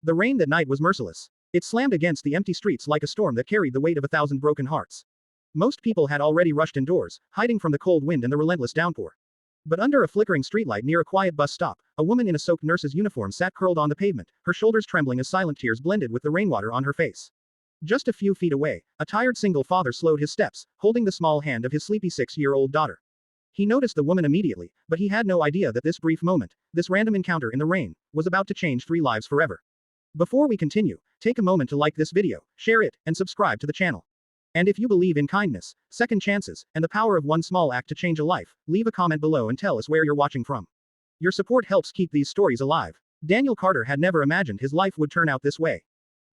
The rain that night was merciless. It slammed against the empty streets like a storm that carried the weight of 1,000 broken hearts. Most people had already rushed indoors, hiding from the cold wind and the relentless downpour. But under a flickering streetlight near a quiet bus stop, a woman in a soaked nurse's uniform sat curled on the pavement, her shoulders trembling as silent tears blended with the rainwater on her face. Just a few feet away, a tired single father slowed his steps, holding the small hand of his sleepy 6-year-old daughter. He noticed the woman immediately, but he had no idea that this brief moment, this random encounter in the rain, was about to change 3 lives forever. Before we continue, take a moment to like this video, share it, and subscribe to the channel. And if you believe in kindness, second chances, and the power of one small act to change a life, leave a comment below and tell us where you're watching from. Your support helps keep these stories alive. Daniel Carter had never imagined his life would turn out this way.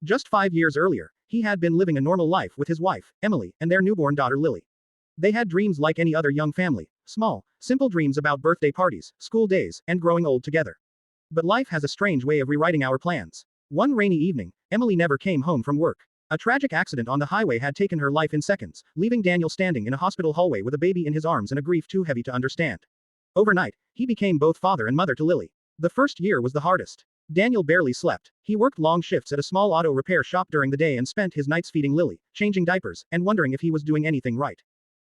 Just 5 years earlier, he had been living a normal life with his wife, Emily, and their newborn daughter Lily. They had dreams like any other young family, small, simple dreams about birthday parties, school days, and growing old together. But life has a strange way of rewriting our plans. One rainy evening, Emily never came home from work. A tragic accident on the highway had taken her life in seconds, leaving Daniel standing in a hospital hallway with a baby in his arms and a grief too heavy to understand. Overnight, he became both father and mother to Lily. The first year was the hardest. Daniel barely slept. He worked long shifts at a small auto repair shop during the day and spent his nights feeding Lily, changing diapers, and wondering if he was doing anything right.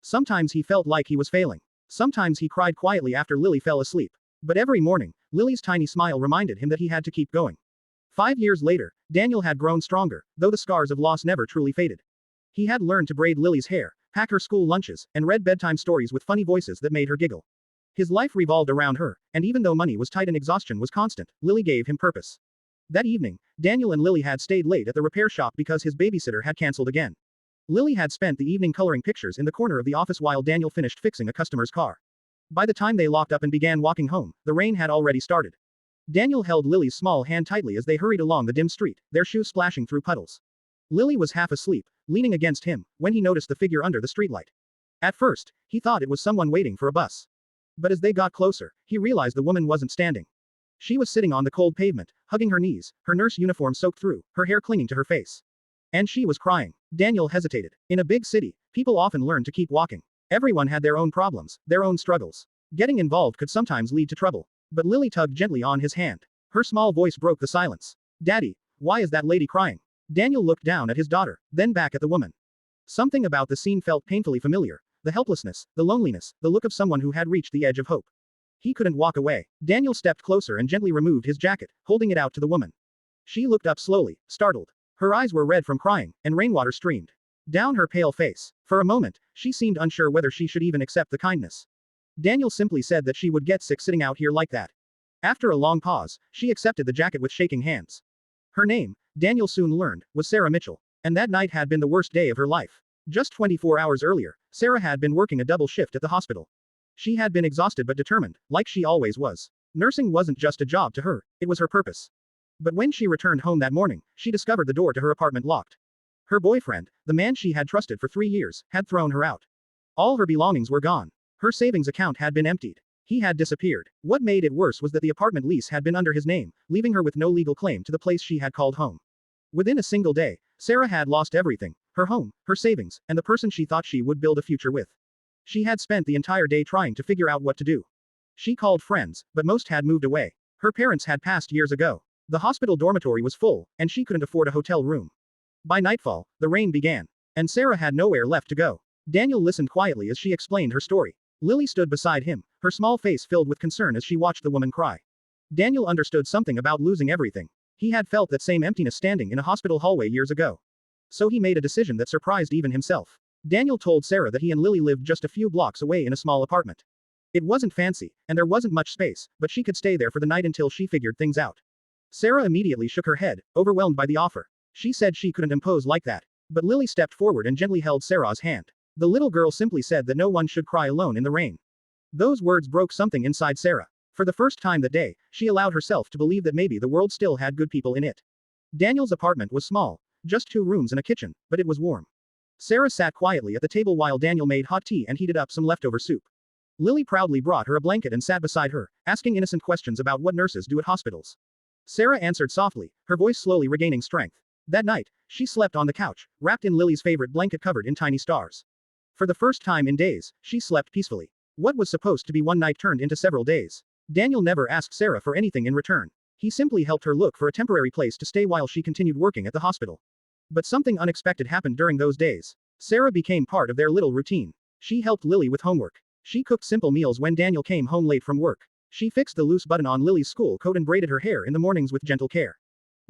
Sometimes he felt like he was failing. Sometimes he cried quietly after Lily fell asleep. But every morning, Lily's tiny smile reminded him that he had to keep going. 5 years later, Daniel had grown stronger, though the scars of loss never truly faded. He had learned to braid Lily's hair, pack her school lunches, and read bedtime stories with funny voices that made her giggle. His life revolved around her, and even though money was tight and exhaustion was constant, Lily gave him purpose. That evening, Daniel and Lily had stayed late at the repair shop because his babysitter had canceled again. Lily had spent the evening coloring pictures in the corner of the office while Daniel finished fixing a customer's car. By the time they locked up and began walking home, the rain had already started. Daniel held Lily's small hand tightly as they hurried along the dim street, their shoes splashing through puddles. Lily was half asleep, leaning against him, when he noticed the figure under the streetlight. At first, he thought it was someone waiting for a bus. But as they got closer, he realized the woman wasn't standing. She was sitting on the cold pavement, hugging her knees, her nurse uniform soaked through, her hair clinging to her face. And she was crying. Daniel hesitated. In a big city, people often learn to keep walking. Everyone had their own problems, their own struggles. Getting involved could sometimes lead to trouble. But Lily tugged gently on his hand. Her small voice broke the silence. "Daddy, why is that lady crying?" Daniel looked down at his daughter, then back at the woman. Something about the scene felt painfully familiar. The helplessness, the loneliness, the look of someone who had reached the edge of hope. He couldn't walk away. Daniel stepped closer and gently removed his jacket, holding it out to the woman. She looked up slowly, startled. Her eyes were red from crying, and rainwater streamed down her pale face. For a moment, she seemed unsure whether she should even accept the kindness. Daniel simply said that she would get sick sitting out here like that. After a long pause, she accepted the jacket with shaking hands. Her name, Daniel soon learned, was Sarah Mitchell. And that night had been the worst day of her life. Just 24 hours earlier, Sarah had been working a double shift at the hospital. She had been exhausted but determined, like she always was. Nursing wasn't just a job to her, it was her purpose. But when she returned home that morning, she discovered the door to her apartment locked. Her boyfriend, the man she had trusted for 3 years, had thrown her out. All her belongings were gone. Her savings account had been emptied. He had disappeared. What made it worse was that the apartment lease had been under his name, leaving her with no legal claim to the place she had called home. Within a single day, Sarah had lost everything: her home, her savings, and the person she thought she would build a future with. She had spent the entire day trying to figure out what to do. She called friends, but most had moved away. Her parents had passed years ago. The hospital dormitory was full, and she couldn't afford a hotel room. By nightfall, the rain began, and Sarah had nowhere left to go. Daniel listened quietly as she explained her story. Lily stood beside him, her small face filled with concern as she watched the woman cry. Daniel understood something about losing everything. He had felt that same emptiness standing in a hospital hallway years ago. So he made a decision that surprised even himself. Daniel told Sarah that he and Lily lived just a few blocks away in a small apartment. It wasn't fancy, and there wasn't much space, but she could stay there for the night until she figured things out. Sarah immediately shook her head, overwhelmed by the offer. She said she couldn't impose like that. But Lily stepped forward and gently held Sarah's hand. The little girl simply said that no one should cry alone in the rain. Those words broke something inside Sarah. For the first time that day, she allowed herself to believe that maybe the world still had good people in it. Daniel's apartment was small, just 2 rooms and a kitchen, but it was warm. Sarah sat quietly at the table while Daniel made hot tea and heated up some leftover soup. Lily proudly brought her a blanket and sat beside her, asking innocent questions about what nurses do at hospitals. Sarah answered softly, her voice slowly regaining strength. That night, she slept on the couch, wrapped in Lily's favorite blanket covered in tiny stars. For the first time in days, she slept peacefully. What was supposed to be one night turned into several days. Daniel never asked Sarah for anything in return. He simply helped her look for a temporary place to stay while she continued working at the hospital. But something unexpected happened during those days. Sarah became part of their little routine. She helped Lily with homework. She cooked simple meals when Daniel came home late from work. She fixed the loose button on Lily's school coat and braided her hair in the mornings with gentle care.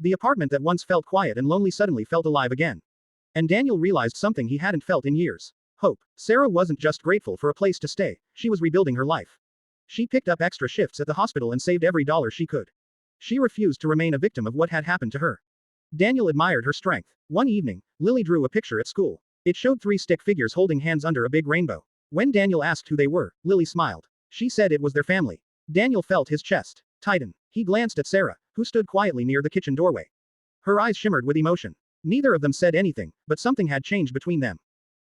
The apartment that once felt quiet and lonely suddenly felt alive again. And Daniel realized something he hadn't felt in years. Hope. Sarah wasn't just grateful for a place to stay, she was rebuilding her life. She picked up extra shifts at the hospital and saved every dollar she could. She refused to remain a victim of what had happened to her. Daniel admired her strength. One evening, Lily drew a picture at school. It showed three stick figures holding hands under a big rainbow. When Daniel asked who they were, Lily smiled. She said it was their family. Daniel felt his chest tighten. He glanced at Sarah, who stood quietly near the kitchen doorway. Her eyes shimmered with emotion. Neither of them said anything, but something had changed between them.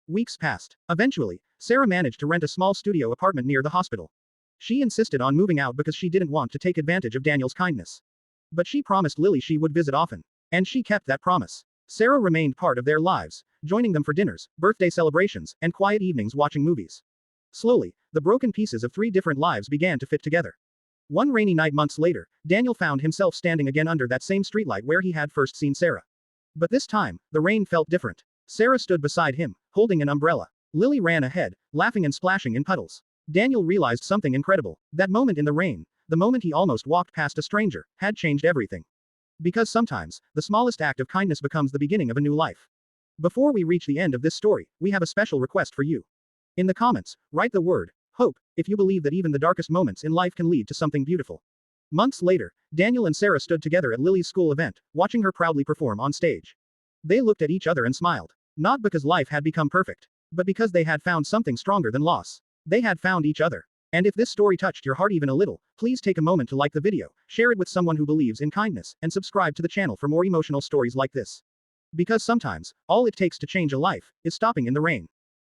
Weeks passed. Eventually, Sarah managed to rent a small studio apartment near the hospital. She insisted on moving out because she didn't want to take advantage of Daniel's kindness. But she promised Lily she would visit often. And she kept that promise. Sarah remained part of their lives, joining them for dinners, birthday celebrations, and quiet evenings watching movies. Slowly, the broken pieces of three different lives began to fit together. One rainy night months later, Daniel found himself standing again under that same streetlight where he had first seen Sarah. But this time, the rain felt different. Sarah stood beside him, holding an umbrella. Lily ran ahead, laughing and splashing in puddles. Daniel realized something incredible. That moment in the rain, the moment he almost walked past a stranger, had changed everything. Because sometimes, the smallest act of kindness becomes the beginning of a new life. Before we reach the end of this story, we have a special request for you. In the comments, write the word hope if you believe that even the darkest moments in life can lead to something beautiful. Months later, Daniel and Sarah stood together at Lily's school event, watching her proudly perform on stage. They looked at each other and smiled. Not because life had become perfect, but because they had found something stronger than loss. They had found each other. And if this story touched your heart even a little, please take a moment to like the video, share it with someone who believes in kindness, and subscribe to the channel for more emotional stories like this. Because sometimes, all it takes to change a life is stopping in the rain.